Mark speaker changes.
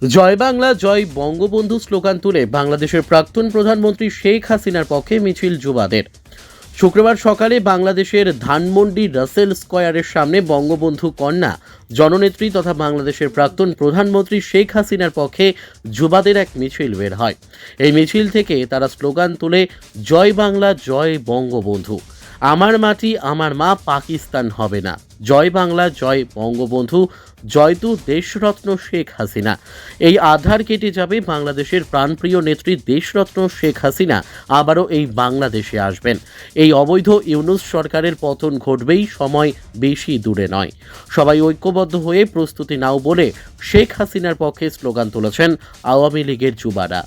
Speaker 1: জয় বাংলা জয় Bangabandhu slogan তুলে বাংলাদেশের প্রাক্তন প্রধানমন্ত্রী শেখ হাসিনার পক্ষে মিছিল যুবাদের। শুক্রবার সকালে বাংলাদেশের ধানমন্ডি রাসেল স্কয়ারের সামনে বঙ্গবন্ধু কন্যা জননেত্রী তথা বাংলাদেশের প্রাক্তন প্রধানমন্ত্রী শেখ হাসিনার পক্ষে যুবাদের এক মিছিল বের হয়। এই মিছিল থেকে তারা স্লোগান তুলে জয় বাংলা জয় বঙ্গবন্ধু, আমার মাটি আমার মা, পাকিস্তান হবে না, জয় বাংলা জয় বঙ্গবন্ধু, জয়তু দেশরত্ন শেখ হাসিনা। এই আধার কেটে যাবে বাংলাদেশের প্রাণপ্রিয় নেত্রী দেশরত্ন শেখ হাসিনা আবারও এই বাংলাদেশে আসবেন। এই অবৈধ ইউনূস সরকারের পতন ঘটবেই, সময় বেশি দূরে নয়। সবাই ঐক্যবদ্ধ হয়ে প্রস্তুতি নাও বলে শেখ হাসিনার পক্ষে স্লোগান তুলেছেন আওয়ামী লীগের যুবারা।